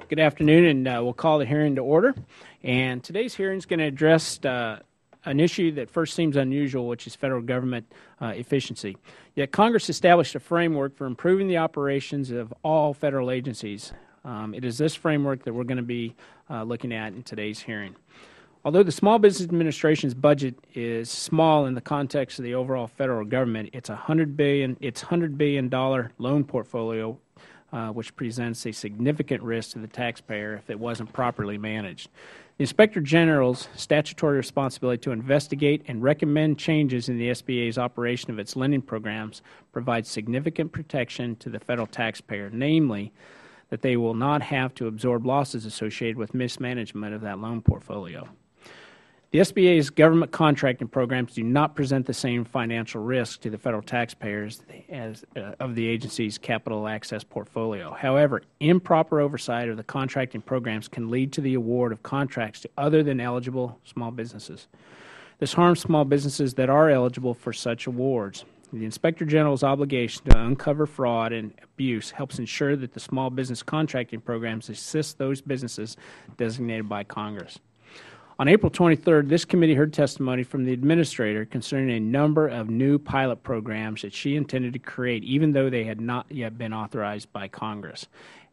Good afternoon, and we'll call the hearing to order. And today's hearing is going to address an issue that first seems unusual, which is federal government efficiency. Yet Congress established a framework for improving the operations of all federal agencies. It is this framework that we're going to be looking at in today's hearing. Although the Small Business Administration's budget is small in the context of the overall federal government, it's $100 billion loan portfolio, which presents a significant risk to the taxpayer if it wasn't properly managed. The Inspector General's statutory responsibility to investigate and recommend changes in the SBA's operation of its lending programs provides significant protection to the federal taxpayer, namely that they will not have to absorb losses associated with mismanagement of that loan portfolio. The SBA's government contracting programs do not present the same financial risk to the federal taxpayers as of the agency's capital access portfolio. However, improper oversight of the contracting programs can lead to the award of contracts to other than eligible small businesses. This harms small businesses that are eligible for such awards. The Inspector General's obligation to uncover fraud and abuse helps ensure that the small business contracting programs assist those businesses designated by Congress. On April 23rd, this committee heard testimony from the Administrator concerning a number of new pilot programs that she intended to create, even though they had not yet been authorized by Congress.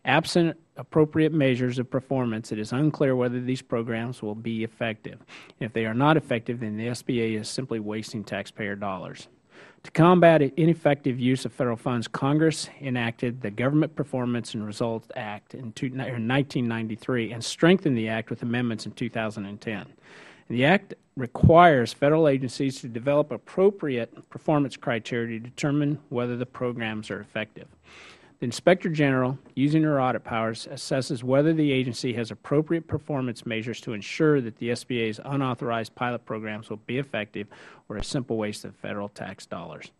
Absent appropriate measures of performance, it is unclear whether these programs will be effective. If they are not effective, then the SBA is simply wasting taxpayer dollars. To combat ineffective use of federal funds, Congress enacted the Government Performance and Results Act in 1993 and strengthened the Act with amendments in 2010. The Act requires federal agencies to develop appropriate performance criteria to determine whether the programs are effective. The Inspector General, using her audit powers, assesses whether the agency has appropriate performance measures to ensure that the SBA's unauthorized pilot programs will be effective or a simple waste of federal tax dollars.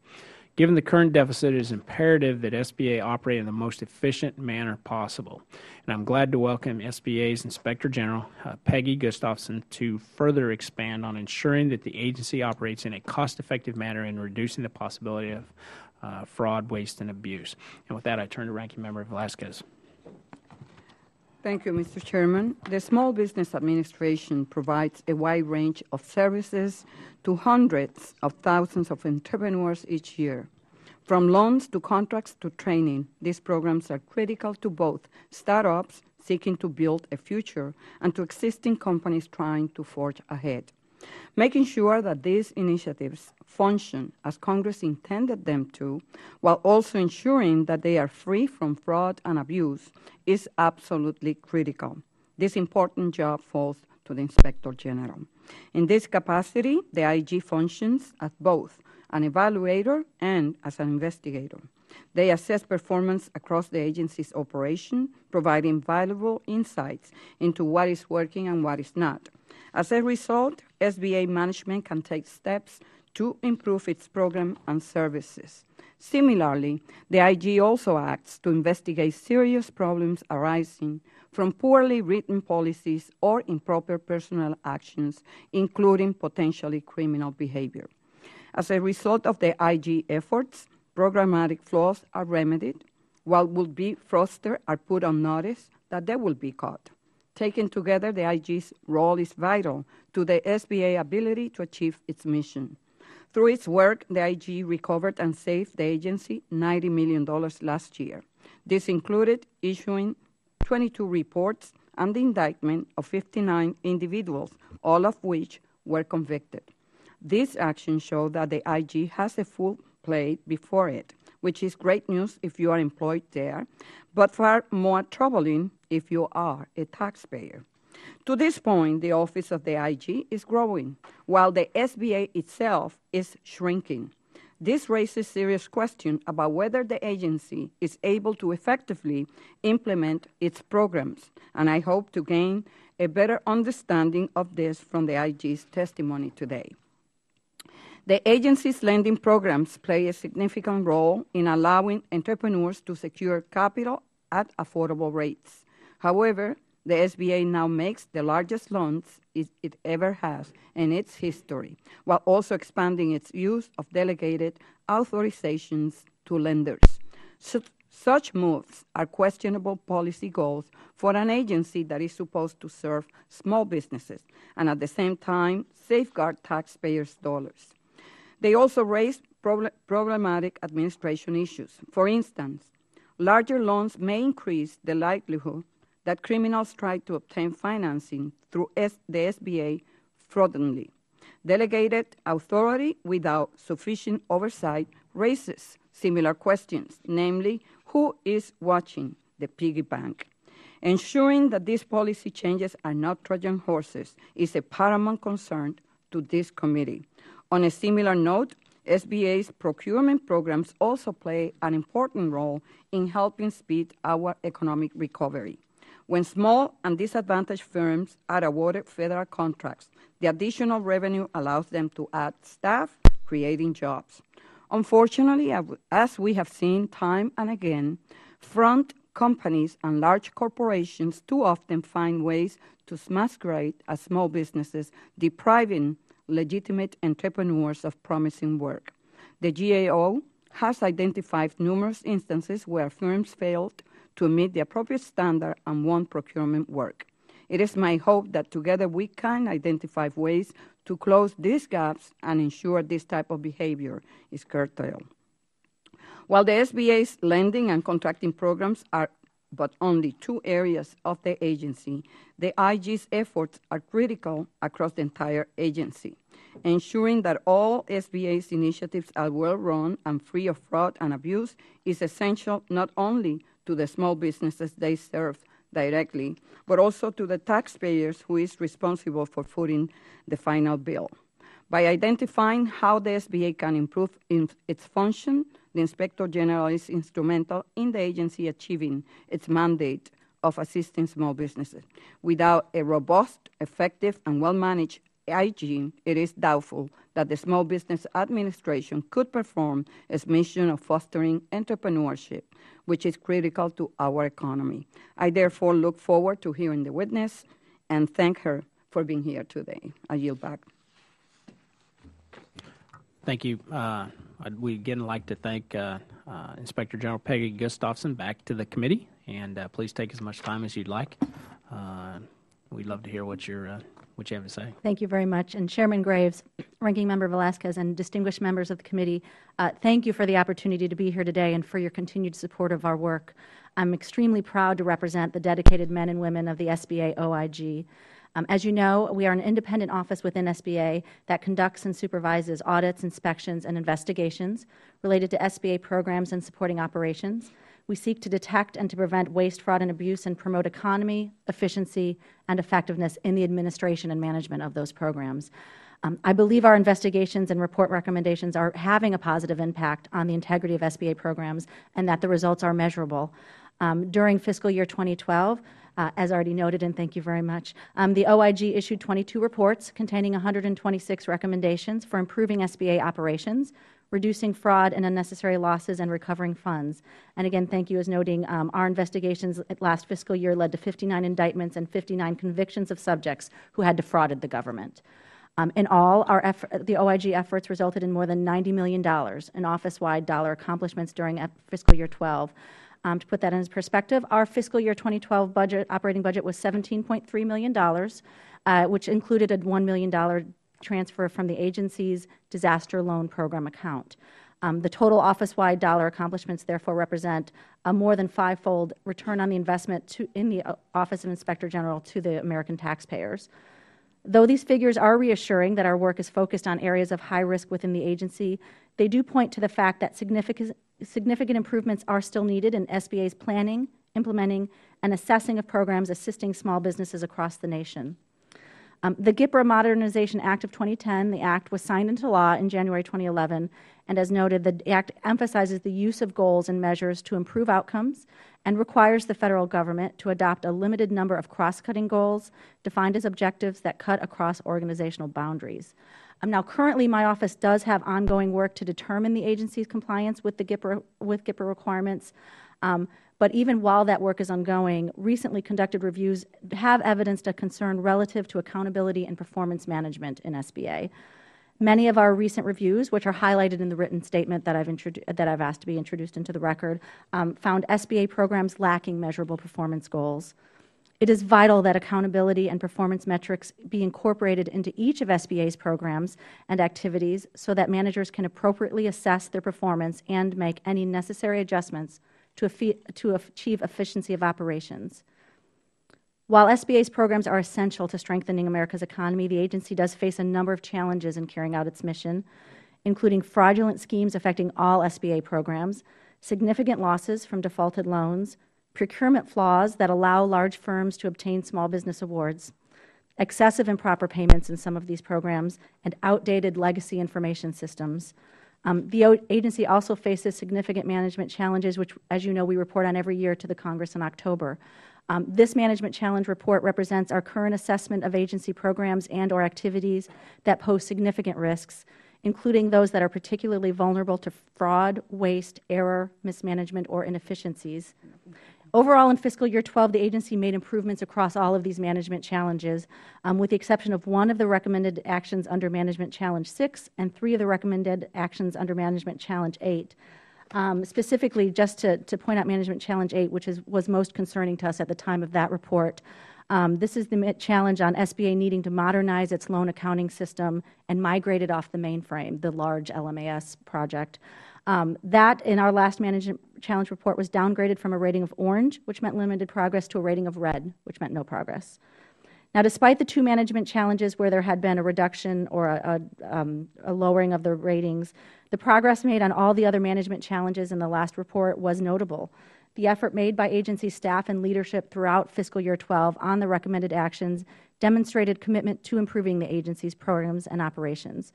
Given the current deficit, it is imperative that SBA operate in the most efficient manner possible. And I'm glad to welcome SBA's Inspector General, Peggy Gustafson, to further expand on ensuring that the agency operates in a cost-effective manner and reducing the possibility of fraud, waste, and abuse. And with that, I turn to Ranking Member Velasquez. Thank you, Mr. Chairman. The Small Business Administration provides a wide range of services to hundreds of thousands of entrepreneurs each year. From loans to contracts to training, these programs are critical to both startups seeking to build a future and to existing companies trying to forge ahead. Making sure that these initiatives function as Congress intended them to, while also ensuring that they are free from fraud and abuse, is absolutely critical. This important job falls to the Inspector General. In this capacity, the IG functions as both an evaluator and as an investigator. They assess performance across the agency's operation, providing valuable insights into what is working and what is not. As a result, SBA management can take steps to improve its program and services. Similarly, the IG also acts to investigate serious problems arising from poorly written policies or improper personnel actions, including potentially criminal behavior. As a result of the IG efforts, programmatic flaws are remedied, while would-be fraudsters are put on notice that they will be caught. Taken together, the IG's role is vital to the SBA ability to achieve its mission. Through its work, the IG recovered and saved the agency $90 million last year. This included issuing 22 reports and the indictment of 59 individuals, all of which were convicted. These actions show that the IG has a full plate before it, which is great news if you are employed there, but far more troubling if you are a taxpayer. To this point, the office of the IG is growing, while the SBA itself is shrinking. This raises serious questions about whether the agency is able to effectively implement its programs, and I hope to gain a better understanding of this from the IG's testimony today. The agency's lending programs play a significant role in allowing entrepreneurs to secure capital at affordable rates. However, the SBA now makes the largest loans it ever has in its history, while also expanding its use of delegated authorizations to lenders. Such moves are questionable policy goals for an agency that is supposed to serve small businesses and at the same time safeguard taxpayers' dollars. They also raise problematic administration issues. For instance, larger loans may increase the likelihood that criminals try to obtain financing through the SBA fraudulently. Delegated authority without sufficient oversight raises similar questions, namely, who is watching the piggy bank? Ensuring that these policy changes are not Trojan horses is a paramount concern to this committee. On a similar note, SBA's procurement programs also play an important role in helping speed our economic recovery. When small and disadvantaged firms are awarded federal contracts, the additional revenue allows them to add staff, creating jobs. Unfortunately, as we have seen time and again, front companies and large corporations too often find ways to masquerade as small businesses, depriving legitimate entrepreneurs of promising work. The GAO has identified numerous instances where firms failed to meet the appropriate standard and won procurement work. It is my hope that together we can identify ways to close these gaps and ensure this type of behavior is curtailed. While the SBA's lending and contracting programs are but only two areas of the agency, the IG's efforts are critical across the entire agency. Ensuring that all SBA's initiatives are well-run and free of fraud and abuse is essential not only to the small businesses they serve directly, but also to the taxpayers who is responsible for footing the final bill. By identifying how the SBA can improve its function, the Inspector General is instrumental in the agency achieving its mandate of assisting small businesses. Without a robust, effective, and well-managed IG, it is doubtful that the Small Business Administration could perform its mission of fostering entrepreneurship, which is critical to our economy. I therefore look forward to hearing the witness and thank her for being here today. I yield back. Thank you. We again like to thank Inspector General Peggy Gustafson back to the committee, and please take as much time as you'd like. We'd love to hear what you have to say. Thank you very much. And Chairman Graves, Ranking Member Velasquez, and distinguished members of the committee, thank you for the opportunity to be here today and for your continued support of our work. I'm extremely proud to represent the dedicated men and women of the SBA OIG. As you know, we are an independent office within SBA that conducts and supervises audits, inspections, and investigations related to SBA programs and supporting operations. We seek to detect and to prevent waste, fraud, and abuse and promote economy, efficiency, and effectiveness in the administration and management of those programs. I believe our investigations and report recommendations are having a positive impact on the integrity of SBA programs and that the results are measurable. During fiscal year 2012, as already noted, and thank you very much, the OIG issued 22 reports containing 126 recommendations for improving SBA operations, reducing fraud and unnecessary losses, and recovering funds. And again, thank you as noting our investigations last fiscal year led to 59 indictments and 59 convictions of subjects who had defrauded the government. In all, the OIG efforts resulted in more than $90 million in office-wide dollar accomplishments during fiscal year 12. To put that in perspective, our fiscal year 2012 operating budget was $17.3 million, which included a $1 million transfer from the agency's disaster loan program account. The total office-wide dollar accomplishments therefore represent a more than five-fold return on the investment in the Office of Inspector General to the American taxpayers. Though these figures are reassuring that our work is focused on areas of high risk within the agency, they do point to the fact that significant improvements are still needed in SBA's planning, implementing, and assessing of programs assisting small businesses across the nation. The GIPRA Modernization Act of 2010, the Act was signed into law in January 2011, and as noted, the Act emphasizes the use of goals and measures to improve outcomes and requires the Federal Government to adopt a limited number of cross-cutting goals defined as objectives that cut across organizational boundaries. Now, currently, my office does have ongoing work to determine the agency's compliance with GIPRA requirements. But even while that work is ongoing, recently conducted reviews have evidenced a concern relative to accountability and performance management in SBA. Many of our recent reviews, which are highlighted in the written statement that I've asked to be introduced into the record, found SBA programs lacking measurable performance goals. It is vital that accountability and performance metrics be incorporated into each of SBA's programs and activities so that managers can appropriately assess their performance and make any necessary adjustments to achieve efficiency of operations. While SBA's programs are essential to strengthening America's economy, the agency does face a number of challenges in carrying out its mission, including fraudulent schemes affecting all SBA programs, significant losses from defaulted loans, procurement flaws that allow large firms to obtain small business awards, excessive improper payments in some of these programs, and outdated legacy information systems. The agency also faces significant management challenges, which, as you know, we report on every year to the Congress in October. This management challenge report represents our current assessment of agency programs and/or activities that pose significant risks, including those that are particularly vulnerable to fraud, waste, error, mismanagement, or inefficiencies. Overall, in fiscal year 12, the agency made improvements across all of these management challenges, with the exception of one of the recommended actions under Management Challenge 6 and 3 of the recommended actions under Management Challenge 8. Specifically, just to point out Management Challenge 8, which was most concerning to us at the time of that report. This is the challenge on SBA needing to modernize its loan accounting system and migrate it off the mainframe, the large LMAS project. That, in our last Management Challenge report, was downgraded from a rating of orange, which meant limited progress, to a rating of red, which meant no progress. Now, despite the 2 management challenges where there had been a reduction or a lowering of the ratings, the progress made on all the other management challenges in the last report was notable. The effort made by agency staff and leadership throughout fiscal year 12 on the recommended actions demonstrated commitment to improving the agency's programs and operations.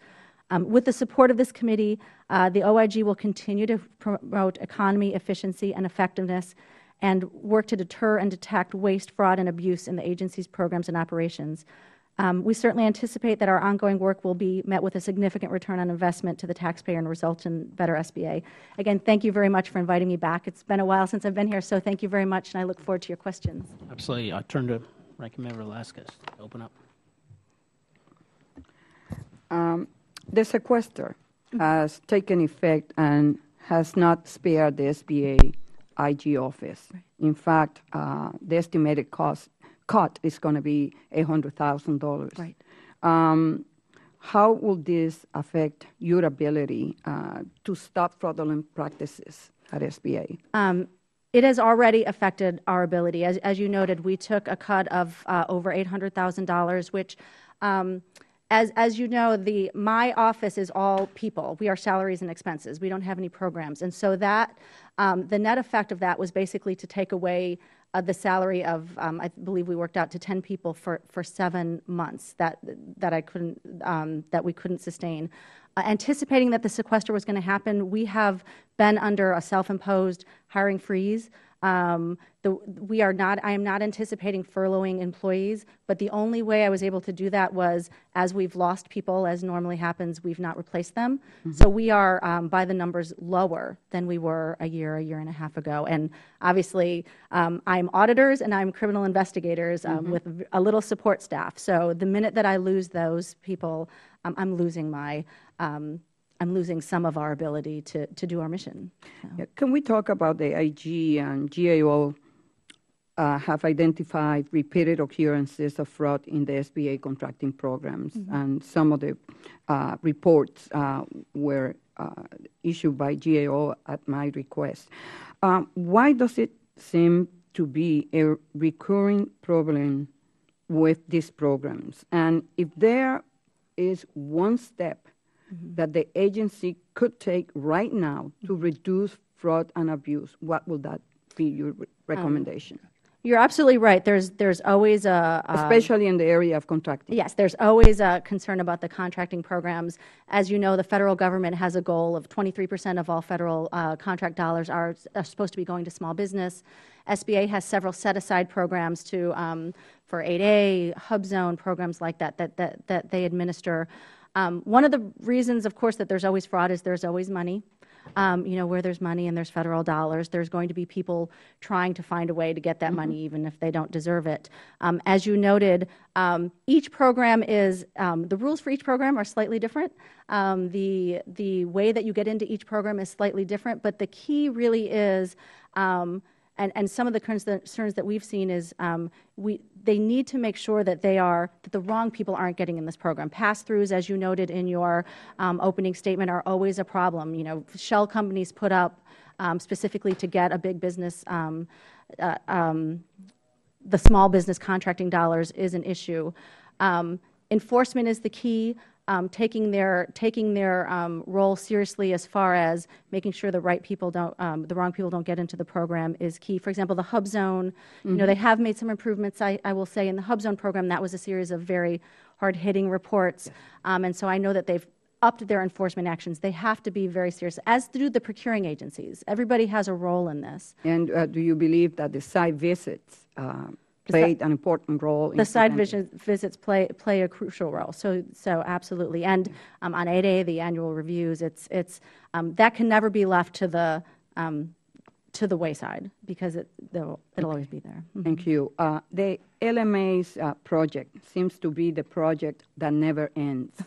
With the support of this committee, the OIG will continue to promote economy, efficiency, and effectiveness and work to deter and detect waste, fraud, and abuse in the agency's programs and operations. We certainly anticipate that our ongoing work will be met with a significant return on investment to the taxpayer and result in better SBA. Again, thank you very much for inviting me back. It's been a while since I've been here, so thank you very much, and I look forward to your questions. Absolutely. I'll turn to Ranking Member Velasquez to open up. The sequester has taken effect and has not spared the SBA IG office. Right. In fact, the estimated cut is going to be $800,000. Right. How will this affect your ability to stop fraudulent practices at SBA? It has already affected our ability. As you noted, we took a cut of over $800,000, which, as you know, my office is all people. We are salaries and expenses. We don't have any programs. And so that the net effect of that was basically to take away the salary of, I believe we worked out to 10 people for 7 months that we couldn't sustain. Anticipating that the sequester was going to happen, we have been under a self-imposed hiring freeze. I am not anticipating furloughing employees, but the only way I was able to do that was, as we've lost people, as normally happens, we've not replaced them. Mm-hmm. So we are, by the numbers, lower than we were a year and a half ago. And obviously, I'm auditors and I'm criminal investigators with a little support staff. So the minute that I lose those people, I'm losing some of our ability to do our mission. So. Yeah, can we talk about the IG and GAO have identified repeated occurrences of fraud in the SBA contracting programs, and some of the reports were issued by GAO at my request. Why does it seem to be a recurring problem with these programs? And if there is one step that the agency could take right now to reduce fraud and abuse, what will that be your recommendation? You're absolutely right. There's always especially in the area of contracting. Yes, there's always a concern about the contracting programs. As you know, the federal government has a goal of 23% of all federal contract dollars are supposed to be going to small business. SBA has several set-aside programs for 8A, Hub Zone programs like that they administer. One of the reasons, of course, that there's always fraud is there's always money. where there's money and there's federal dollars, there's going to be people trying to find a way to get that money even if they don't deserve it. As you noted, each program is, the rules for each program are slightly different. The way that you get into each program is slightly different, but the key really is, and some of the concerns that we've seen is they need to make sure that that the wrong people aren't getting in this program. Pass-throughs, as you noted in your opening statement, are always a problem. Shell companies put up specifically to get a big business, the small business contracting dollars is an issue. Enforcement is the key. Taking their role seriously as far as making sure the wrong people don't get into the program is key. For example, the Hub Zone, they have made some improvements. I will say in the Hub Zone program, that was a series of very hard-hitting reports, and so I know that they've upped their enforcement actions. They have to be very serious, as do the procuring agencies. Everybody has a role in this. And do you believe that the site visits played an important role? The side visits play a crucial role. So absolutely. And on 8A, the annual reviews, it's that can never be left to the wayside because it'll always be there. Thank you. The ELMAS project seems to be the project that never ends,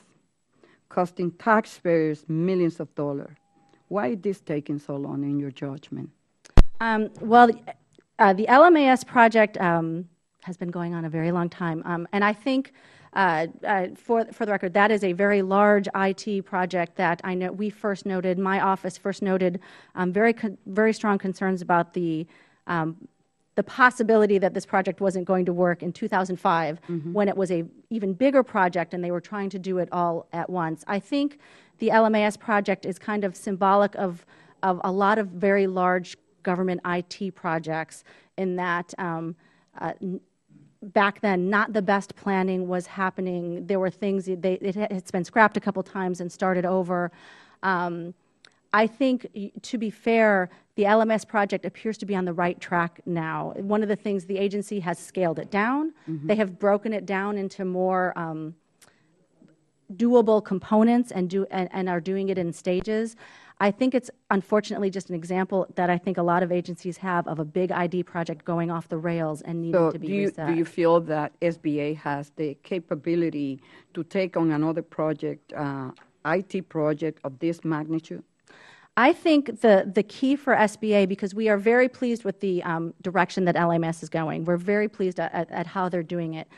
costing taxpayers millions of dollars. Why is this taking so long in your judgment? Well, the LMAS project has been going on a very long time, and I think, for the record, that is a very large IT project that I know my office first noted very strong concerns about the possibility that this project wasn't going to work in 2005 when it was a even bigger project and they were trying to do it all at once. I think the LMAS project is kind of symbolic of a lot of very large government IT projects in that back then not the best planning was happening. There were things, it's been scrapped a couple times and started over. I think, to be fair, the LMS project appears to be on the right track now. One of the things, the agency has scaled it down. They have broken it down into more doable components and are doing it in stages. I think it's unfortunately just an example that I think a lot of agencies have of a big ID project going off the rails and needing to be reset. Do you feel that SBA has the capability to take on another project, IT project of this magnitude? I think the key for SBA, because we are very pleased with the direction that LMS is going. We're very pleased at how they're doing it.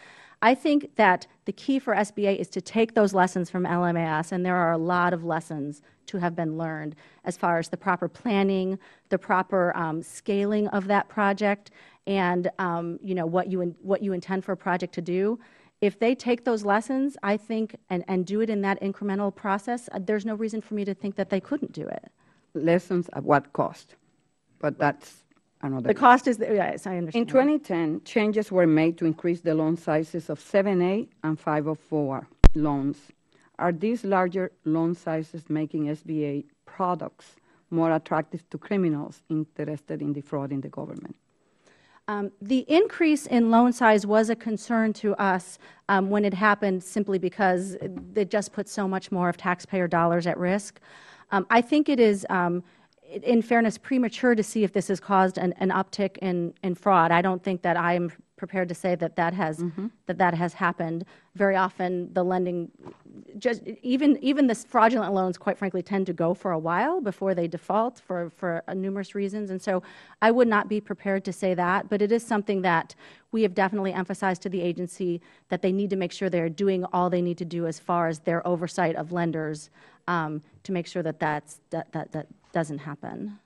I think that the key for SBA is to take those lessons from LMAS, and there are a lot of lessons to have been learned as far as the proper planning, the proper scaling of that project, and what you intend for a project to do. If they take those lessons, I think, and do it in that incremental process, there's no reason for me to think that they couldn't do it. Lessons at what cost? But that's another. The cost is, yes, I understand. In 2010, changes were made to increase the loan sizes of 7A and 504 loans. Are these larger loan sizes making SBA products more attractive to criminals interested in defrauding the government? The increase in loan size was a concern to us when it happened, simply because it just put so much more of taxpayer dollars at risk. I think it is, in fairness, premature to see if this has caused an uptick in fraud. I don't think that I'm prepared to say that has happened. Very often, the lending, even the fraudulent loans, quite frankly, tend to go for a while before they default for numerous reasons. And so, I would not be prepared to say that. But it is something that we have definitely emphasized to the agency, that they need to make sure they're doing all they need to do as far as their oversight of lenders to make sure that doesn't happen.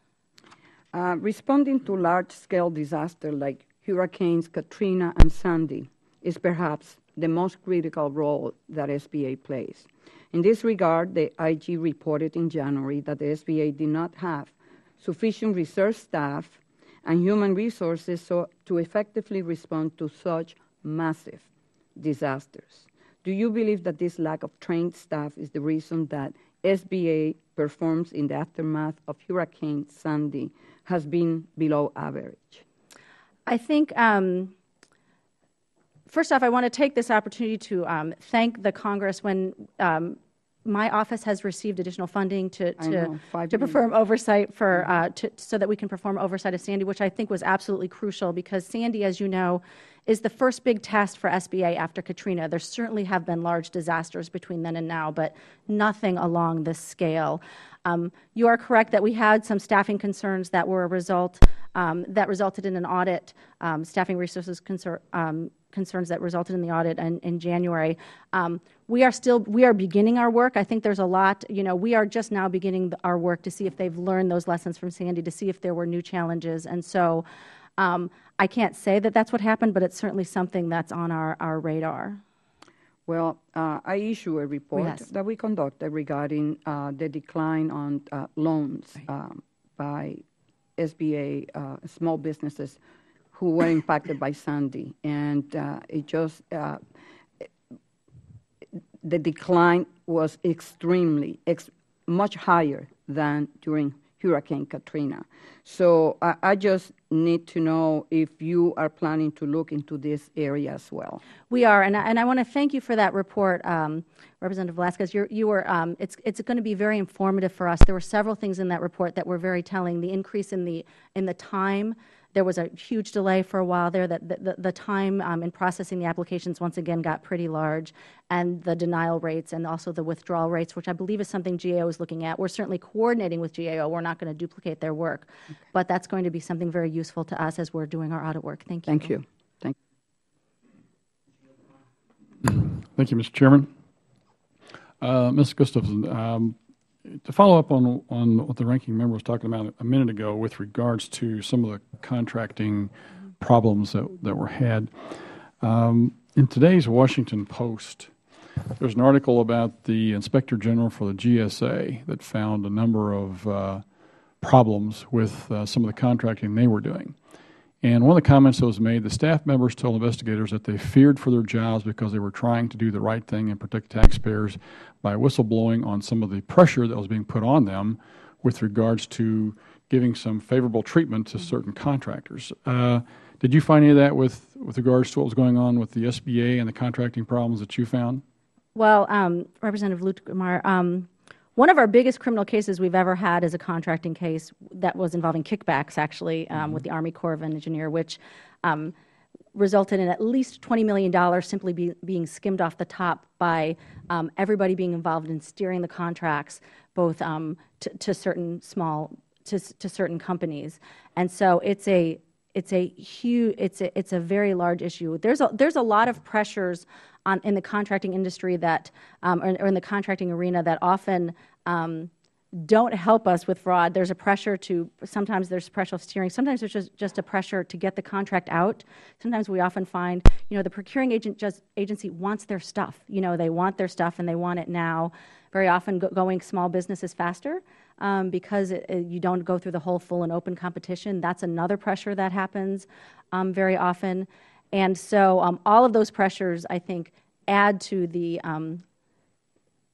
Responding to large-scale disasters like Hurricanes Katrina and Sandy is perhaps the most critical role that SBA plays. In this regard, the IG reported in January that the SBA did not have sufficient research staff and human resources to effectively respond to such massive disasters. Do you believe that this lack of trained staff is the reason that SBA performance in the aftermath of Hurricane Sandy has been below average? I think, first off, I want to take this opportunity to thank the Congress when my office has received additional funding to $5 perform oversight for so that we can perform oversight of Sandy, which I think was absolutely crucial because Sandy, as you know, is the first big test for SBA after Katrina. There certainly have been large disasters between then and now, but nothing along this scale. You are correct that we had some staffing concerns that were a result that resulted in an audit, staffing resources concerns that resulted in the audit in January. We are beginning our work. I think there's a lot, we are just now beginning our work to see if they've learned those lessons from Sandy, to see if there were new challenges. And so I can't say that that's what happened, but it's certainly something that's on our radar. Well, I issue a report that we conducted regarding the decline on loans by SBA small businesses who were impacted by Sandy. And it just, the decline was much higher than during Hurricane Katrina. So I just need to know if you are planning to look into this area as well. We are, and I want to thank you for that report, Representative Velasquez. You were, it's going to be very informative for us. There were several things in that report that were very telling. The increase in the time. There was a huge delay for a while there. That the time in processing the applications once again got pretty large, and the denial rates and also the withdrawal rates, which I believe is something GAO is looking at. We're certainly coordinating with GAO. We're not going to duplicate their work, but that's going to be something very useful to us as we're doing our audit work. Thank you. Thank you. Thank you. Thank you, Mr. Chairman. Ms. Gustafson, to follow up on what the ranking member was talking about a minute ago with regards to some of the contracting problems that were had, in today's Washington Post, there's an article about the Inspector General for the GSA that found a number of problems with some of the contracting they were doing. And one of the comments that was made, the staff members told investigators that they feared for their jobs because they were trying to do the right thing and protect taxpayers by whistleblowing on some of the pressure that was being put on them with regards to giving some favorable treatment to certain contractors. Did you find any of that with regards to what was going on with the SBA and the contracting problems that you found? Well, Representative Luetkemeyer, one of our biggest criminal cases we've ever had is a contracting case that was involving kickbacks, actually, with the Army Corps of Engineers, which resulted in at least $20 million simply being skimmed off the top by everybody being involved in steering the contracts, both to certain to certain companies. And so it's a very large issue. There's a lot of pressures in the contracting industry that, or in the contracting arena that often don't help us with fraud. There's a pressure sometimes there's pressure of steering. Sometimes there's just a pressure to get the contract out. Sometimes we often find, the procuring agency wants their stuff. They want their stuff and they want it now. Very often going small business is faster because you don't go through the whole full and open competition. That's another pressure that happens very often. And so all of those pressures, I think, add to the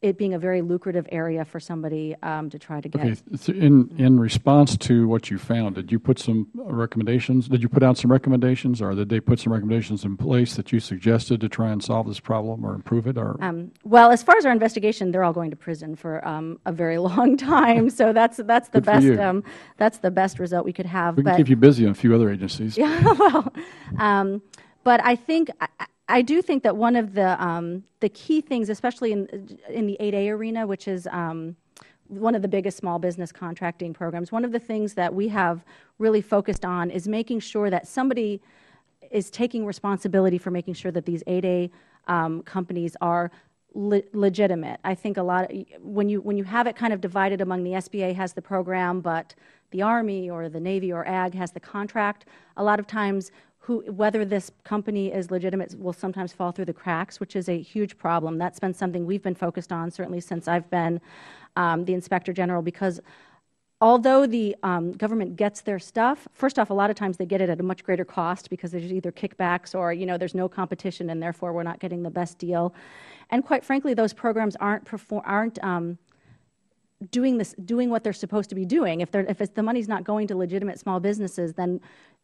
it being a very lucrative area for somebody to try to get. Okay. So in response to what you found, did you put some recommendations? Did you put out some recommendations, or did they put some recommendations in place that you suggested to try and solve this problem or improve it? Or well, as far as our investigation, they're all going to prison for a very long time. So that's the best that's the best result we could have. We can keep you busy on a few other agencies. Yeah. Well, but I think. I do think that one of the key things, especially in the 8A arena, which is one of the biggest small business contracting programs, one of the things that we have really focused on is making sure that somebody is taking responsibility for making sure that these 8A companies are legitimate. I think a lot when you have it kind of divided among the SBA has the program, but the Army or the Navy or Ag has the contract, a lot of times whether this company is legitimate will sometimes fall through the cracks, which is a huge problem. That's been something we've been focused on, certainly since I've been the Inspector General, because although the government gets their stuff, first off, a lot of times they get it at a much greater cost because there's either kickbacks or, there's no competition and therefore we're not getting the best deal. And quite frankly, those programs aren't doing what they're supposed to be doing. If the money's not going to legitimate small businesses, then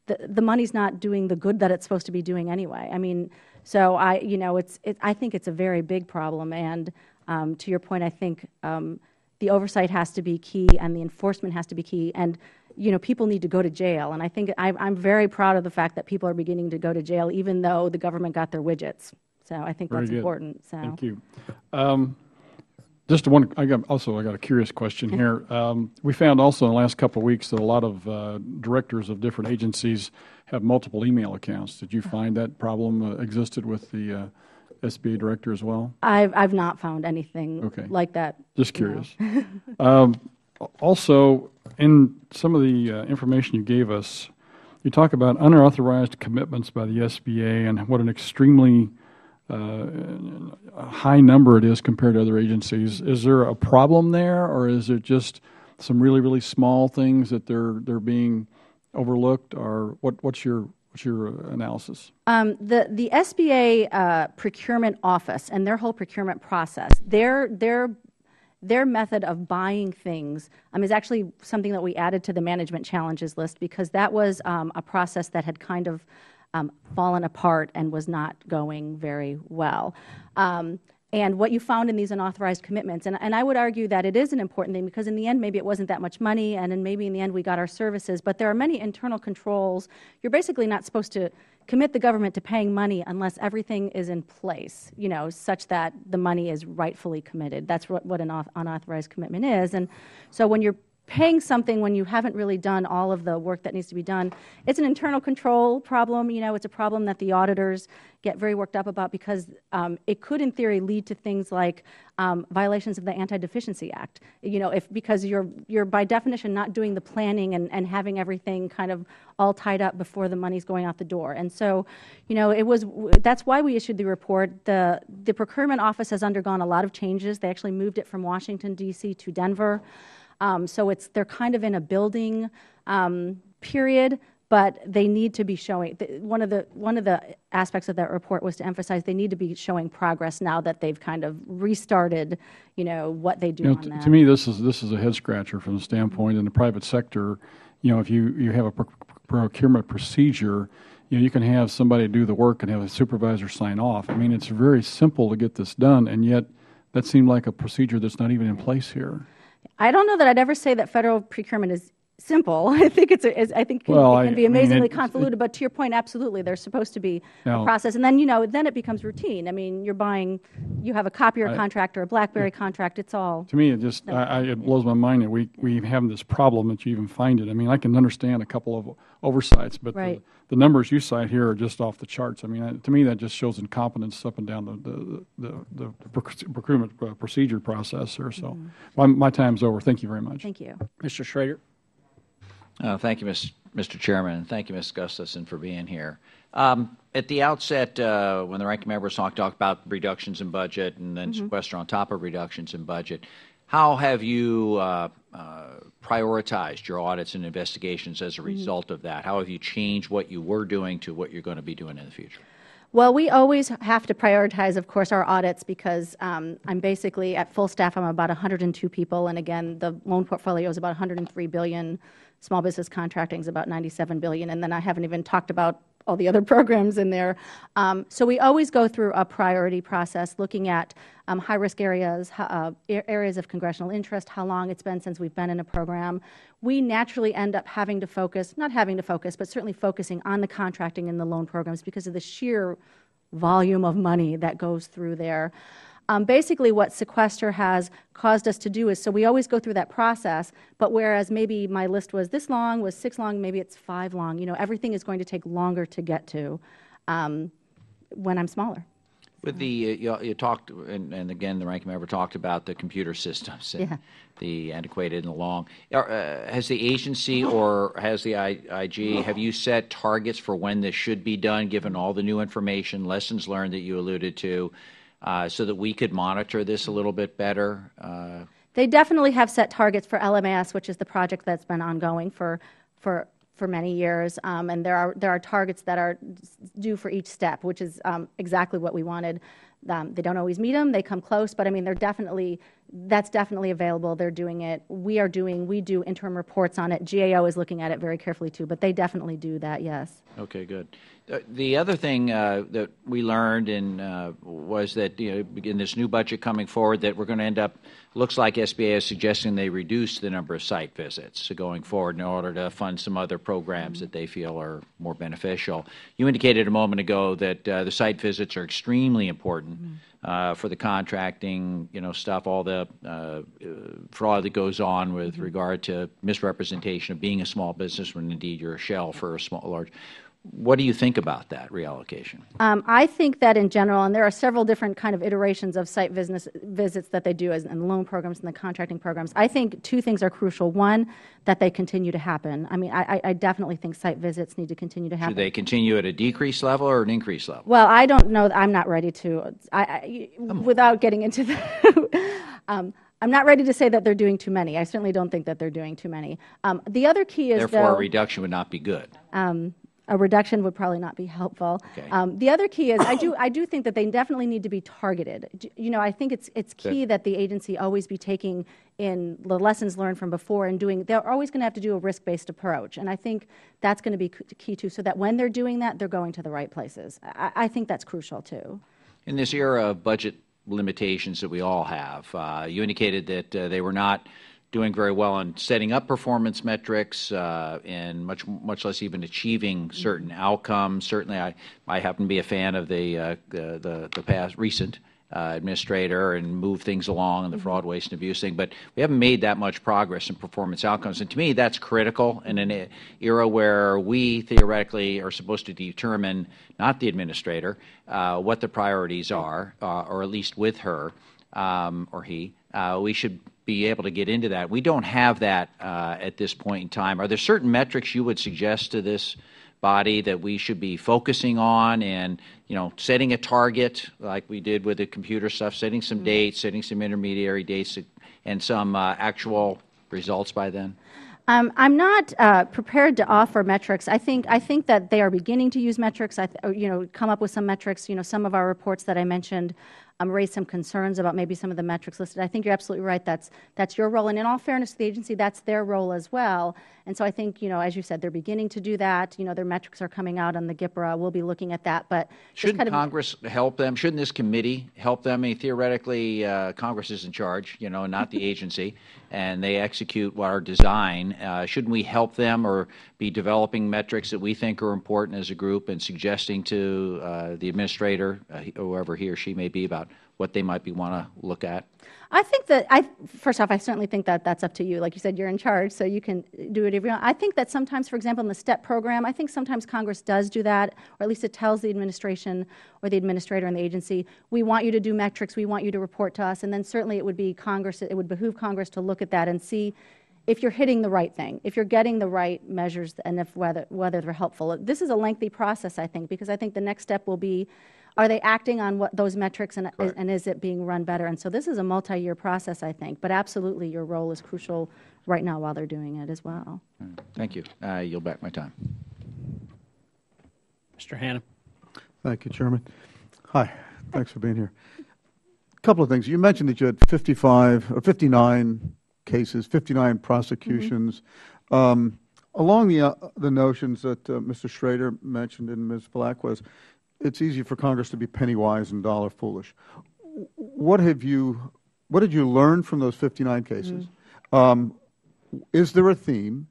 the money's not doing the good that it's supposed to be doing anyway. I mean, so I think it's a very big problem, and To your point, I think the oversight has to be key and the enforcement has to be key. And people need to go to jail. And I think I'm very proud of the fact that people are beginning to go to jail, even though the government got their widgets. So I think that's important. So. Thank you. Just one, I got a curious question here. We found also in the last couple of weeks that a lot of directors of different agencies have multiple email accounts. Did you find that problem existed with the SBA director as well? I've not found anything like that. Just curious. Also, in some of the information you gave us, you talk about unauthorized commitments by the SBA and what an extremely high number it is compared to other agencies. Is there a problem there, or is it just some really, really small things that they're being overlooked, or what's your analysis? The SBA procurement office and their whole procurement process, their method of buying things is actually something that we added to the management challenges list, because that was a process that had kind of fallen apart and was not going very well. And what you found in these unauthorized commitments, and I would argue that it is an important thing, because in the end maybe it wasn't that much money, and then maybe in the end we got our services, but there are many internal controls. You're basically not supposed to commit the government to paying money unless everything is in place, such that the money is rightfully committed. That's what an unauthorized commitment is. And so when you're paying something when you haven't really done all of the work that needs to be done, it's an internal control problem. It's a problem that the auditors get very worked up about, because it could, in theory, lead to things like violations of the Anti-Deficiency Act. Because you're by definition not doing the planning and having everything kind of all tied up before the money's going out the door. And so, that's why we issued the report. The procurement office has undergone a lot of changes. They actually moved it from Washington, D.C. to Denver. So they're kind of in a building period, but they need to be showing. One of the aspects of that report was to emphasize they need to be showing progress now that they've kind of restarted, what they do on that. To me, this is a head scratcher from the standpoint in the private sector. If you have a procurement procedure, you can have somebody do the work and have a supervisor sign off. I mean, it's very simple to get this done, and yet that seemed like a procedure that's not even in place here. I don't know that I'd ever say that federal procurement is simple. I think it can be amazingly convoluted. But to your point, absolutely, there's supposed to be a process, and then then it becomes routine. I mean, you have a copier contract or a BlackBerry contract. It's all. To me, it blows my mind that we have this problem that you even find it. I mean, I can understand a couple of oversights, but the numbers you cite here are just off the charts. I mean, to me, that just shows incompetence up and down the procurement procedure process there. So my time's over. Thank you very much. Thank you. Mr. Schrader. Thank you, Mr. Chairman, and thank you, Ms. Gustafson, for being here. At the outset, when the ranking members talked about reductions in budget and then sequester on top of reductions in budget, how have you prioritized your audits and investigations as a result of that? How have you changed what you were doing to what you're going to be doing in the future? Well, we always have to prioritize, of course, our audits, because I'm basically at full staff. I'm about 102 people, and again, the loan portfolio is about $103 billion. Small business contracting is about $97 billion, and then I haven't even talked about all the other programs in there. So we always go through a priority process, looking at high-risk areas, areas of congressional interest, how long it's been since we've been in a program. We naturally end up having to focus, not having to focus, but certainly focusing on the contracting and the loan programs because of the sheer volume of money that goes through there. Basically, what sequester has caused us to do is, so we always go through that process, but whereas maybe my list was this long, was 6 long, maybe it's 5 long. Everything is going to take longer to get to when I'm smaller. With the you talked, and again, the ranking member talked about the computer systems, and the antiquated and the long. Has the agency or has the IG, have you set targets for when this should be done, given all the new information, lessons learned that you alluded to, so that we could monitor this a little bit better? They definitely have set targets for ELMAS, which is the project that's been ongoing for many years, and there are targets that are due for each step, which is exactly what we wanted. They don't always meet them; they come close, but I mean, that's definitely available. They're doing it. We do interim reports on it. GAO is looking at it very carefully too, but they definitely do that. Yes. Okay, good. The other thing that we learned was that in this new budget coming forward that we're going to end up, looks like SBA is suggesting they reduce the number of site visits going forward in order to fund some other programs that they feel are more beneficial. You indicated a moment ago that the site visits are extremely important for the contracting, stuff, all the fraud that goes on with regard to misrepresentation of being a small business when indeed you're a shell for a large. What do you think about that reallocation? I think that in general, and there are several different kind of iterations of site visits that they do in the loan programs and the contracting programs. I think two things are crucial. One, that they continue to happen. I mean, I definitely think site visits need to continue to happen. Should they continue at a decreased level or an increased level? Well, I don't know. I'm not ready to, without getting into the I'm not ready to say that they're doing too many. I certainly don't think that they're doing too many. The other key is, therefore, a reduction would not be good. A reduction would probably not be helpful. Okay. The other key is I do think that they definitely need to be targeted. I think it's key that the agency always be taking in the lessons learned from before and doing. They're always going to have to do a risk-based approach, and I think that's going to be key too. So that when they're doing that, they're going to the right places. I think that's crucial too. In this era of budget limitations that we all have, you indicated that they were not doing very well on setting up performance metrics and much less even achieving certain outcomes. Certainly, I happen to be a fan of the past recent administrator and move things along in the fraud, waste, and abuse thing. But we haven't made that much progress in performance outcomes. And to me, that's critical in an era where we theoretically are supposed to determine, not the administrator, what the priorities are, or at least with her or he. We should be able to get into that. We don't have that at this point in time. Are there certain metrics you would suggest to this body that we should be focusing on and, setting a target like we did with the computer stuff, setting some dates, setting some intermediary dates, and some actual results by then? I'm not prepared to offer metrics. I think that they are beginning to use metrics. Come up with some metrics. Some of our reports that I mentioned raised some concerns about maybe some of the metrics listed. I think you're absolutely right. That's your role, and in all fairness to the agency, that's their role as well. And so I think, as you said, they're beginning to do that. Their metrics are coming out on the GIPRA. We'll be looking at that. But shouldn't Congress help them? Shouldn't this committee help them? I mean, theoretically, Congress is in charge, not the agency, and they execute our design. Shouldn't we help them or be developing metrics that we think are important as a group and suggesting to the administrator, whoever he or she may be, about what they might want to look at? I think that, first off, I certainly think that that's up to you. Like you said, you're in charge, so you can do whatever you want. I think that sometimes, for example, in the STEP program, I think sometimes Congress does do that, or at least it tells the administration or the administrator and the agency, we want you to do metrics, we want you to report to us, and then certainly it would be Congress, it would behoove Congress to look at that and see if you're hitting the right thing, if you're getting the right measures, and if whether they're helpful. This is a lengthy process, I think, because I think the next step will be, are they acting on what those metrics, and is it being run better? And so this is a multi-year process, I think. But absolutely, your role is crucial right now while they're doing it as well. Thank you. I yield back my time. Mr. Hanna. Thank you, Chairman. Hi. Thanks for being here. A couple of things. You mentioned that you had 59 cases, 59 prosecutions. Along the notions that Mr. Schrader mentioned and Ms. Velazquez, it's easy for Congress to be penny wise and dollar foolish. What did you learn from those 59 cases? Is there a theme?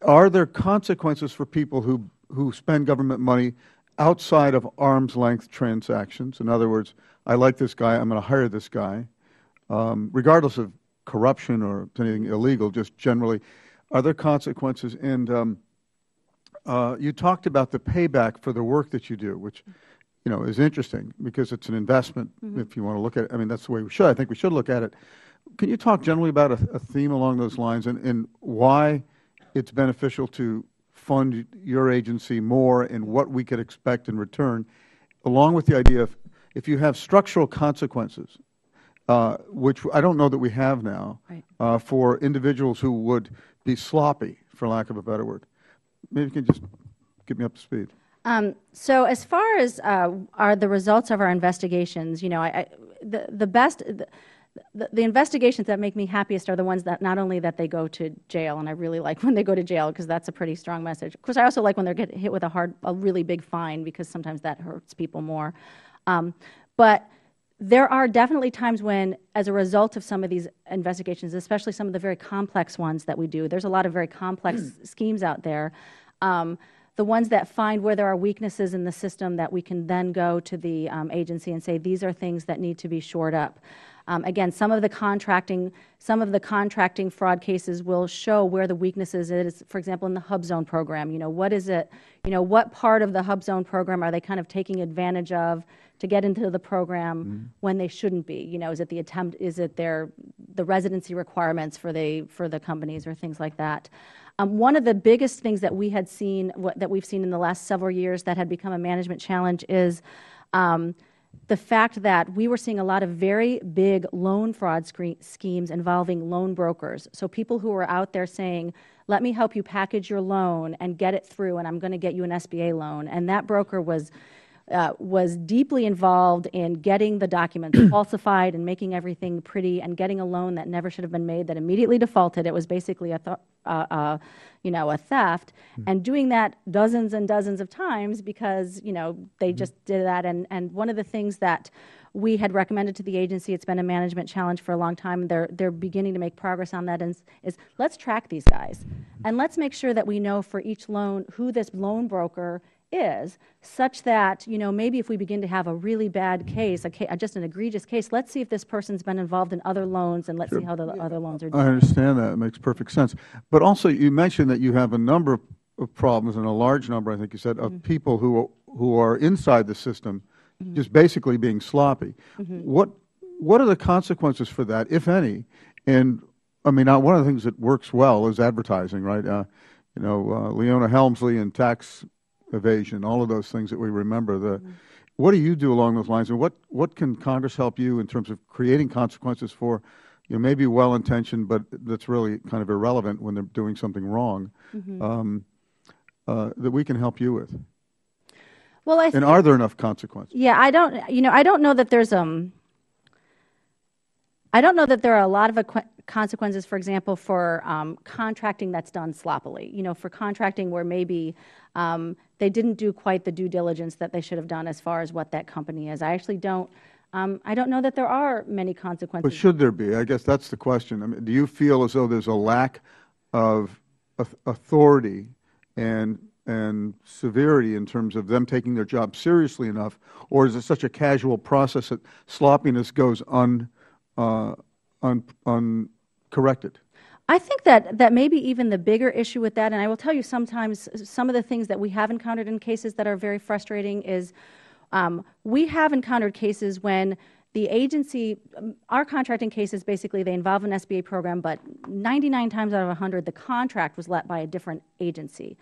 Are there consequences for people who spend government money outside of arm's length transactions? In other words, I like this guy, I'm going to hire this guy, regardless of corruption or anything illegal, just generally. Are there consequences? And you talked about the payback for the work that you do, which is interesting because it's an investment. If you want to look at it, I mean, that's the way we should. I think we should look at it. Can you talk generally about a theme along those lines and why it's beneficial to fund your agency more and what we could expect in return, along with the idea of if you have structural consequences, which I don't know that we have now, for individuals who would be sloppy, for lack of a better word. Maybe you can just get me up to speed. So as far as are the results of our investigations, the the investigations that make me happiest are the ones that not only that they go to jail, and I really like when they go to jail because that's a pretty strong message. Of course, I also like when they get hit with a really big fine because sometimes that hurts people more. But there are definitely times when, as a result of some of these investigations, especially some of the very complex ones that we do, there's a lot of very complex schemes out there. The ones that find where there are weaknesses in the system that we can then go to the agency and say, these are things that need to be shored up. Again, some of the contracting fraud cases will show where the weaknesses is. For example, in the Hub Zone program, what is it? What part of the Hub Zone program are they kind of taking advantage of to get into the program when they shouldn't be? Is it the attempt? Is it the residency requirements for the companies or things like that? One of the biggest things that we had seen, that we've seen in the last several years that had become a management challenge is the fact that we were seeing a lot of very big loan fraud schemes involving loan brokers. So people who were out there saying, let me help you package your loan and get it through, and I'm going to get you an SBA loan. And that broker was deeply involved in getting the documents falsified and making everything pretty and getting a loan that never should have been made that immediately defaulted. It was basically a theft, and doing that dozens and dozens of times because they just did that. And one of the things that we had recommended to the agency, it's been a management challenge for a long time, they're beginning to make progress on that, is let's track these guys and let's make sure that we know for each loan who this loan broker is, such that maybe if we begin to have a really bad case, just an egregious case, let's see if this person's been involved in other loans, and let's see how the other loans are doing. I understand that. It makes perfect sense. But also, you mentioned that you have a number of problems, and a large number, I think you said, of people who are inside the system just basically being sloppy. What are the consequences for that, if any? And I mean, one of the things that works well is advertising, right? Leona Helmsley and tax evasion, all of those things that we remember. What do you do along those lines, and what can Congress help you in terms of creating consequences for, maybe well-intentioned, but that's really kind of irrelevant when they're doing something wrong, that we can help you with? Well, and are there enough consequences? Yeah, I don't know that there's I don't know that there are a lot of consequences, for example, for contracting that's done sloppily. For contracting where maybe they didn't do quite the due diligence that they should have done as far as what that company is. I actually don't. I don't know that there are many consequences. But should there be? I guess that's the question. I mean, do you feel as though there's a lack of authority and severity in terms of them taking their job seriously enough, or is it such a casual process that sloppiness goes uncorrected? I think that maybe even the bigger issue with that, and I will tell you sometimes some of the things that we have encountered in cases that are very frustrating is we have encountered cases when the agency, our contracting cases, basically they involve an SBA program, but 99 times out of 100 the contract was let by a different agency.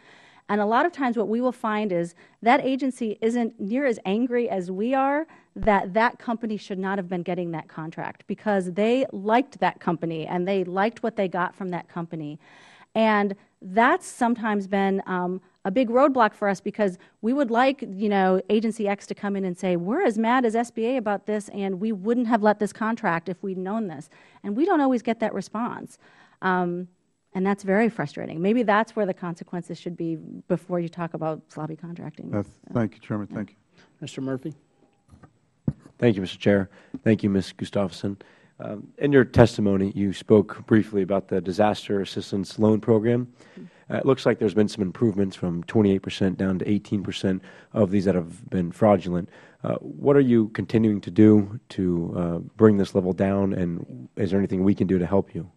And a lot of times what we will find is that agency isn't near as angry as we are that company should not have been getting that contract because they liked that company and they liked what they got from that company. And that's sometimes been a big roadblock for us because we would like, Agency X to come in and say, we're as mad as SBA about this and we wouldn't have let this contract if we'd known this. And we don't always get that response. And that's very frustrating. Maybe that's where the consequences should be before you talk about sloppy contracting. Thank you, Chairman. Thank you. Mr. Murphy. Thank you, Mr. Chair. Thank you, Ms. Gustafson. In your testimony, you spoke briefly about the Disaster Assistance Loan Program. It looks like there's been some improvements from 28% down to 18% of these that have been fraudulent. What are you continuing to do to bring this level down, and is there anything we can do to help you?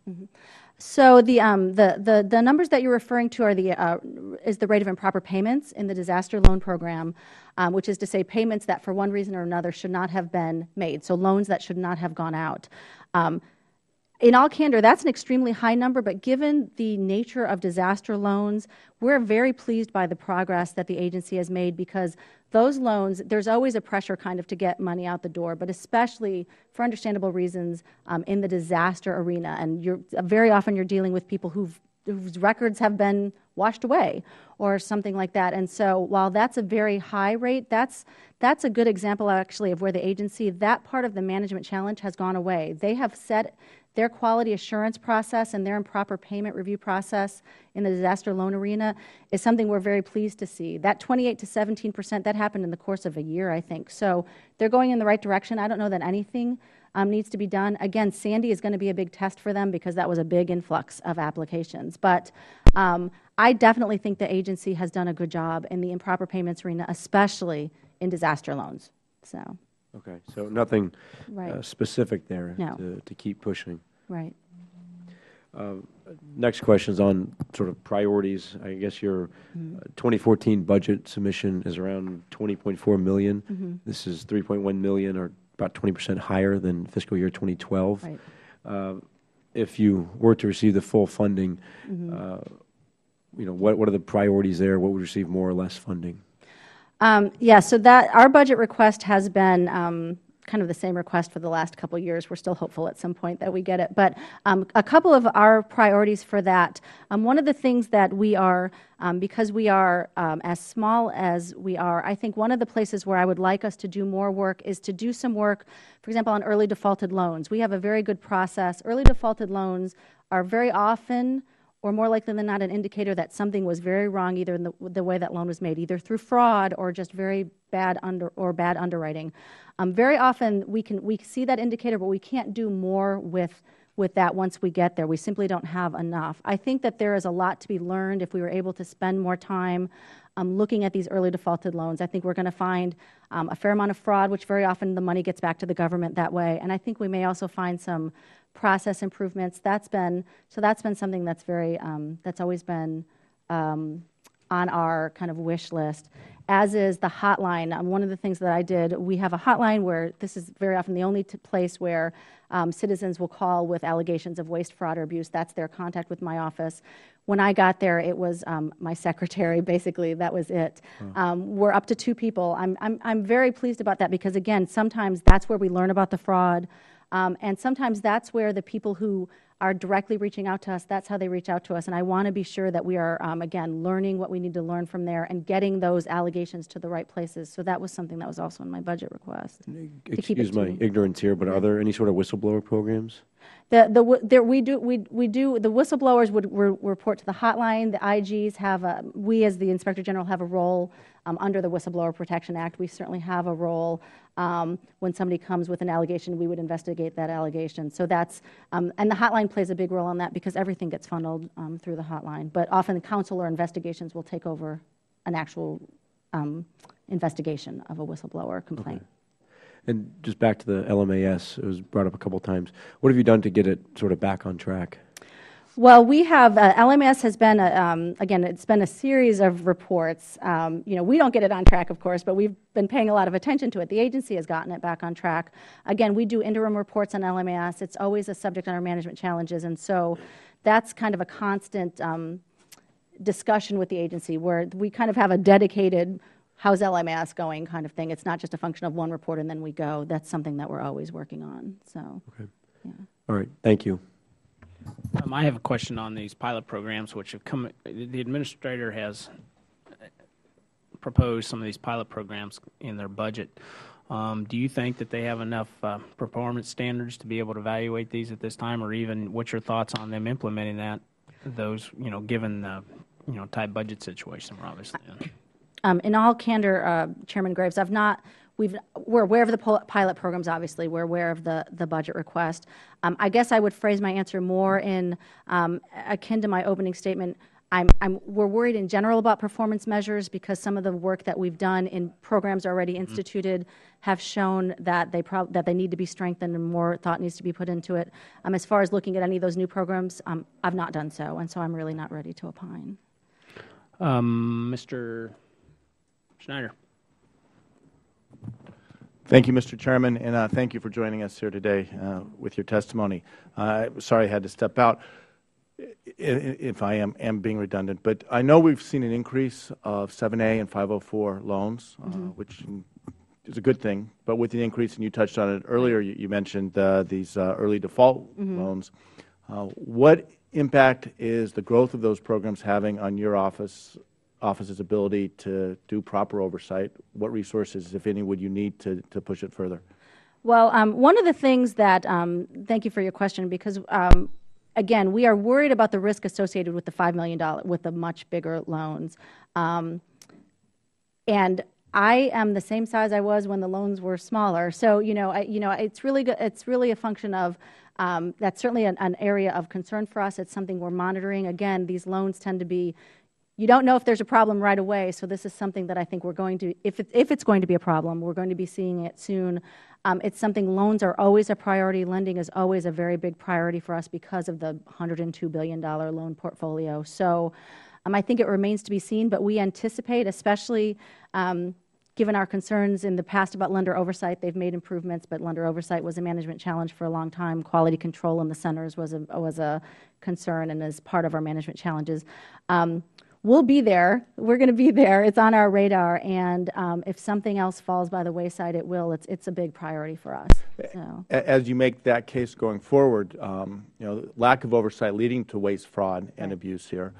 So the numbers that you're referring to are is the rate of improper payments in the disaster loan program, which is to say payments that for one reason or another should not have been made, so loans that should not have gone out. In all candor, that's an extremely high number, but given the nature of disaster loans, we're very pleased by the progress that the agency has made because those loans, there's always a pressure kind of to get money out the door, but especially for understandable reasons in the disaster arena. And very often you're dealing with people who've whose records have been washed away or something like that. And so while that's a very high rate, that's a good example actually of where the agency, that part of the management challenge has gone away. They have set their quality assurance process and their improper payment review process in the disaster loan arena is something we're very pleased to see. That 28 to 17%, that happened in the course of a year, I think. So they're going in the right direction. I don't know that anything needs to be done. Again, Sandy is going to be a big test for them because that was a big influx of applications. But I definitely think the agency has done a good job in the improper payments arena, especially in disaster loans. So. Okay, so nothing Right. specific there No. to keep pushing. Right. Next question is on sort of priorities. I guess your 2014 budget submission is around $20.4 million. This is $3.1 million, or about 20% higher than fiscal year 2012. Right. If you were to receive the full funding, what are the priorities there? What would receive more or less funding? Yeah, so that our budget request has been kind of the same request for the last couple of years. We're still hopeful at some point that we get it. But a couple of our priorities for that, one of the things that we are, because we are as small as we are, I think one of the places where I would like us to do more work is to do some work, for example, on early defaulted loans. We have a very good process. Early defaulted loans are very often, or more likely than not, an indicator that something was very wrong, either in the way that loan was made, either through fraud or just very bad underwriting. Very often we see that indicator, but we can't do more with that once we get there. We simply don't have enough. I think that there is a lot to be learned if we were able to spend more time looking at these early defaulted loans. I think we're going to find a fair amount of fraud, which very often the money gets back to the government that way. And I think we may also find some process improvements. That's been something that's very that's always been on our kind of wish list, as is the hotline. One of the things that I did, we have a hotline where this is very often the only place where citizens will call with allegations of waste, fraud, or abuse. That's their contact with my office. When I got there, it was my secretary, basically. That was it. We're up to 2 people. I'm very pleased about that because, again, sometimes that's where we learn about the fraud. And sometimes that's where the people who are directly reaching out to us, that's how they reach out to us. And I want to be sure that we are, again, learning what we need to learn from there and getting those allegations to the right places. So that was something that was also in my budget request. Excuse my ignorance here, but are there any sort of whistleblower programs? We do the whistleblowers would report to the hotline. The IGs have we as the Inspector General have a role under the Whistleblower Protection Act. We certainly have a role when somebody comes with an allegation. We would investigate that allegation. So that's and the hotline plays a big role in that because everything gets funneled through the hotline. But often counsel or investigations will take over an actual investigation of a whistleblower complaint. Okay. And just back to the LMAS, it was brought up a couple of times. What have you done to get it sort of back on track? Well, we have, LMAS has been, again, it's been a series of reports. We don't get it on track, of course, but we've been paying a lot of attention to it. The agency has gotten it back on track. Again, we do interim reports on LMAS. It's always a subject on our management challenges, and so that's kind of a constant discussion with the agency where we kind of have a dedicated how's LMAS going kind of thing. It's not just a function of one report and then we go. That's something that we're always working on. So, okay. Yeah. All right. Thank you. I have a question on these pilot programs, which have come. The administrator has proposed some of these pilot programs in their budget. Do you think that they have enough performance standards to be able to evaluate these at this time, or even what's your thoughts on them implementing those, given the, tight budget situation we're obviously in? In all candor, Chairman Graves, we're aware of the pilot programs, obviously. We're aware of the budget request. I guess I would phrase my answer more in akin to my opening statement. We're worried in general about performance measures because some of the work that we've done in programs already instituted have shown that they need to be strengthened and more thought needs to be put into it. As far as looking at any of those new programs, I've not done so, and so I'm really not ready to opine. Mr. Schneider. Thank you, Mr. Chairman, and thank you for joining us here today with your testimony. Sorry I had to step out if I am being redundant, but I know we've seen an increase of 7A and 504 loans, which is a good thing, but with the increase, and you touched on it earlier, you mentioned these early default loans. What impact is the growth of those programs having on your office's ability to do proper oversight? What resources, if any, would you need to push it further? Well, one of the things that, thank you for your question, because again, we are worried about the risk associated with the $5 million, with the much bigger loans. And I am the same size I was when the loans were smaller. So, it's really good. It's really a function of, that's certainly an area of concern for us. It's something we're monitoring. Again, these loans tend to be, you don't know if there's a problem right away. So this is something that I think we're going to, if it's going to be a problem, we're going to be seeing it soon. It's something, loans are always a priority. Lending is always a very big priority for us because of the $102 billion loan portfolio. So I think it remains to be seen, but we anticipate, especially given our concerns in the past about lender oversight, they've made improvements, but lender oversight was a management challenge for a long time. Quality control in the centers was a concern and is part of our management challenges. We'll be there. We're going to be there. It's on our radar, and if something else falls by the wayside, it will. It's a big priority for us. So. As you make that case going forward, lack of oversight leading to waste, fraud, and abuse here.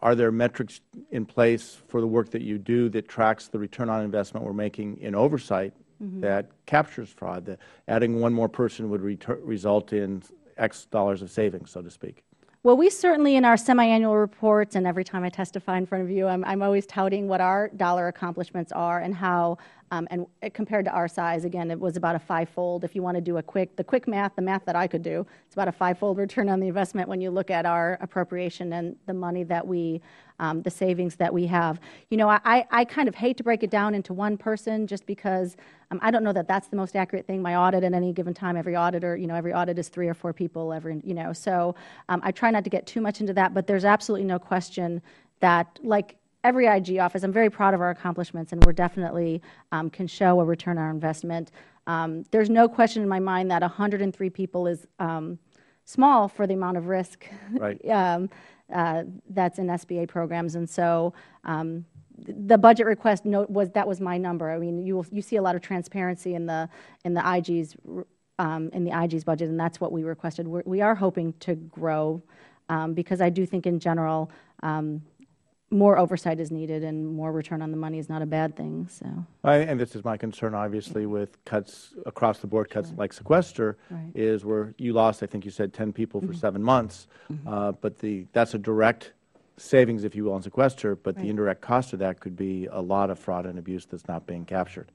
Are there metrics in place for the work that you do that tracks the return on investment we're making in oversight that captures fraud? That adding one more person would result in X dollars of savings, so to speak. Well, we certainly, in our semi-annual reports, and every time I testify in front of you, I'm always touting what our dollar accomplishments are and how, and compared to our size, again, it was about a five-fold. If you want to do the quick math, the math that I could do, it's about a five-fold return on the investment when you look at our appropriation and the money that we, the savings that we have. I kind of hate to break it down into one person just because I don't know that that's the most accurate thing. My audit at any given time, every auditor, every audit is 3 or 4 people, so I try not to get too much into that, but there's absolutely no question that, like every IG office, I'm very proud of our accomplishments, and we're definitely can show a return on our investment. There's no question in my mind that 103 people is small for the amount of risk right. That's in SBA programs, and so the budget request that was my number. I mean, you see a lot of transparency in the IG's budget, and that's what we requested. We are hoping to grow because I do think in general more oversight is needed, and more return on the money is not a bad thing. So, and this is my concern, obviously, with cuts across the board, cuts like sequester, is where you lost, I think you said 10 people for 7 months, but that's a direct savings, if you will, on sequester, but the indirect cost of that could be a lot of fraud and abuse that's not being captured,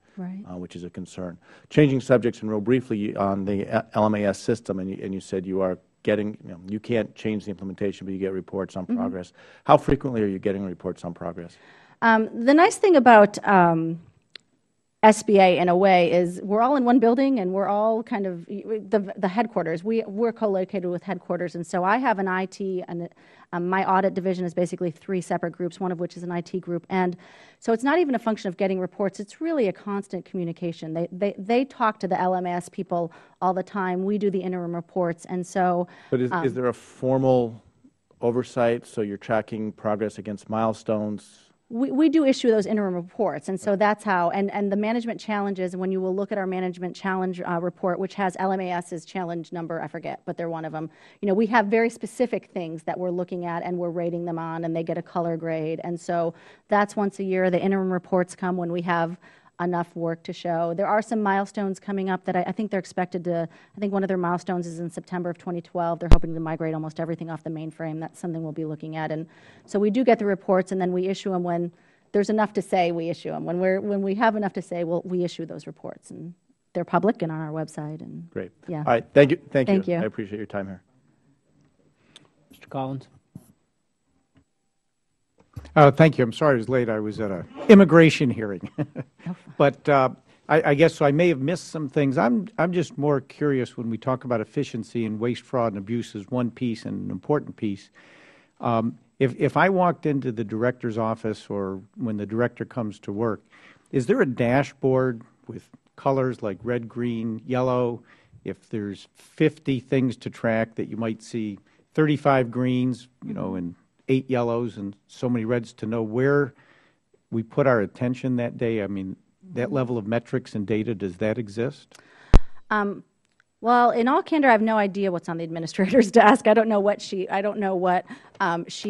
which is a concern. Changing subjects, and real briefly on the LMAS system, and you said you are getting, you can't change the implementation, but you get reports on progress. How frequently are you getting reports on progress? The nice thing about SBA, in a way, is we're all in one building, and we're all kind of the headquarters. We're co-located with headquarters, and so I have an IT, and my audit division is basically 3 separate groups, one of which is an IT group, and so it's not even a function of getting reports. It's really a constant communication. They talk to the LMS people all the time. We do the interim reports, and so. But is there a formal oversight, so you're tracking progress against milestones? We do issue those interim reports, and so that's how, and the management challenges, when you will look at our management challenge report, which has LMAS's challenge number, I forget, but they're one of them. We have very specific things that we're looking at, and we're rating them on, and they get a color grade, and so that's once a year. The interim reports come when we have enough work to show. There are some milestones coming up that I think they're expected to, I think one of their milestones is in September of 2012. They're hoping to migrate almost everything off the mainframe. That's something we'll be looking at. And so we do get the reports, and then we issue them when there's enough to say. We issue them. When we have enough to say, we issue those reports. And they're public and on our website. And great. Yeah. All right. Thank you. Thank you. I appreciate your time here. Mr. Collins. Thank you. I'm sorry I was late. I was at an immigration hearing. But I guess so I may have missed some things. I'm just more curious when we talk about efficiency, and waste, fraud, and abuse is one piece and an important piece. If I walked into the director's office, or when the director comes to work, is there a dashboard with colors like red, green, yellow? If there's 50 things to track, that you might see 35 greens, and 8 yellows and so many reds, to know where we put our attention that day? I mean, that level of metrics and data, does that exist? Well, in all candor, I have no idea what's on the administrator's desk. I don't know what she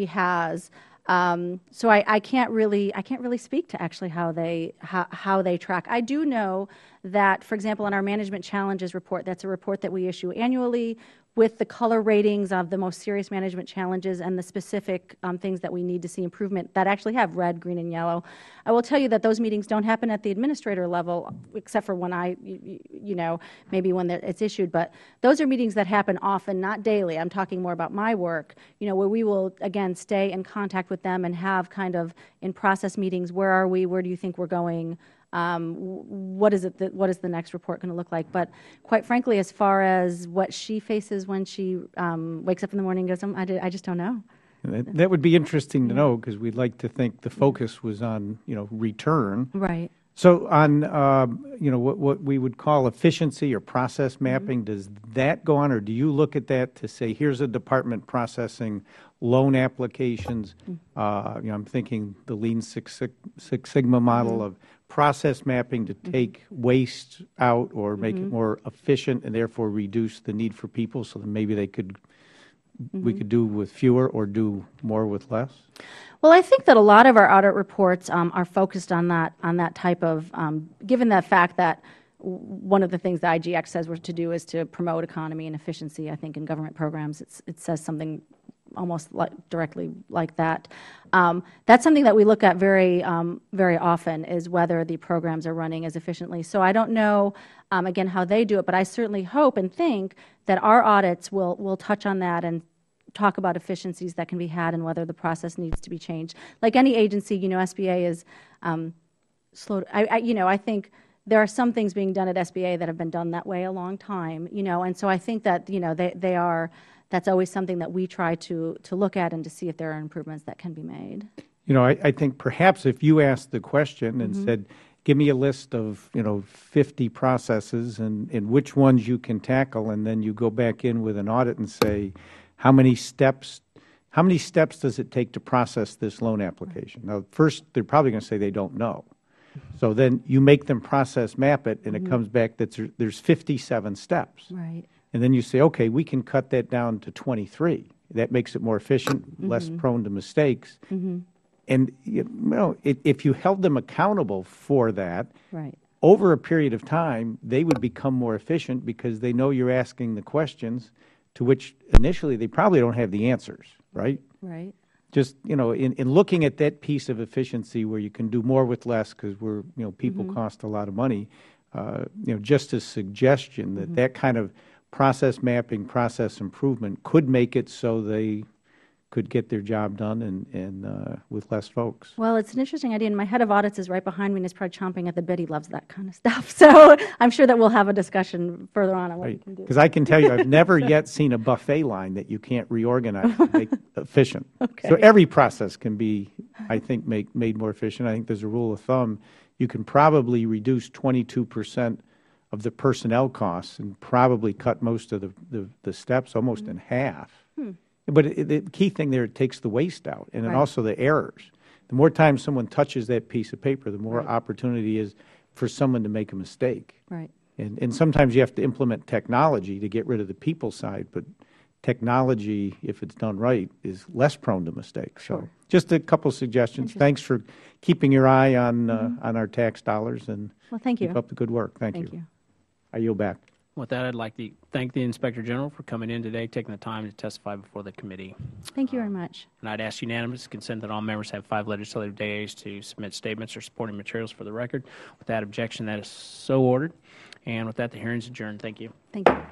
has. So I can't really speak to actually how they track. I do know that, for example, in our management challenges report, that's a report that we issue annually with the color ratings of the most serious management challenges and the specific things that we need to see improvement that actually have red, green, and yellow. I will tell you that those meetings don't happen at the administrator level, except for when maybe when it's issued. But those are meetings that happen often, not daily. I'm talking more about my work, where we will, again, stay in contact with them and have kind of in-process meetings. Where are we? Where do you think we're going? What is the next report going to look like? But quite frankly, as far as what she faces when she wakes up in the morning and goes home, I just don't know. That would be interesting to know, because we'd like to think the focus was on, return. Right. So on, what we would call efficiency or process mapping, does that go on, or do you look at that to say, here's a department processing loan applications? I'm thinking the Lean Six Sigma model of process mapping to take waste out or make it more efficient and therefore reduce the need for people, so that maybe we could do with fewer or do more with less? Well, I think that a lot of our audit reports are focused on that type of, given the fact that one of the things the IGX says we're to do is to promote economy and efficiency. I think in government programs it says something almost directly like that. That's something that we look at very often, is whether the programs are running as efficiently. So I don't know, again, how they do it, but I certainly hope and think that our audits will touch on that and talk about efficiencies that can be had and whether the process needs to be changed. Like any agency, SBA is slow. I think there are some things being done at SBA that have been done that way a long time, and so I think that they are. That's always something that we try to look at and to see if there are improvements that can be made. I think perhaps if you asked the question and said, give me a list of 50 processes and which ones you can tackle, and then you go back in with an audit and say, how many steps does it take to process this loan application? Now, first, they're probably going to say they don't know. So then you make them process map it, and it comes back that there's 57 steps. Right. And then you say, okay, we can cut that down to 23. That makes it more efficient, less prone to mistakes. And if you held them accountable for that, over a period of time, they would become more efficient, because they know you're asking the questions to which initially they probably don't have the answers, right? Right. Just, in looking at that piece of efficiency where you can do more with less, because people cost a lot of money, just a suggestion that kind of process mapping, process improvement could make it so they could get their job done and with less folks. Well, it's an interesting idea, and my head of audits is right behind me and is probably chomping at the bit. He loves that kind of stuff. So I'm sure that we'll have a discussion further on what we can do. Because I can tell you, I've never yet seen a buffet line that you can't reorganize and make efficient. Okay. So every process can be, I think, made more efficient. I think there's a rule of thumb. You can probably reduce 22% of the personnel costs and probably cut most of the steps almost in half. But the key thing there, it takes the waste out, and then also the errors. The more time someone touches that piece of paper, the more opportunity is for someone to make a mistake. Right. And sometimes you have to implement technology to get rid of the people side, but technology, if it's done right, is less prone to mistakes. Sure. So just a couple suggestions. Thanks for keeping your eye on our tax dollars, and thank you. Keep up the good work. Thank you. I yield back. With that, I'd like to thank the Inspector General for coming in today, taking the time to testify before the committee. Thank you very much. And I'd ask unanimous consent that all members have 5 legislative days to submit statements or supporting materials for the record. Without objection, that is so ordered. And with that, the hearing is adjourned. Thank you. Thank you.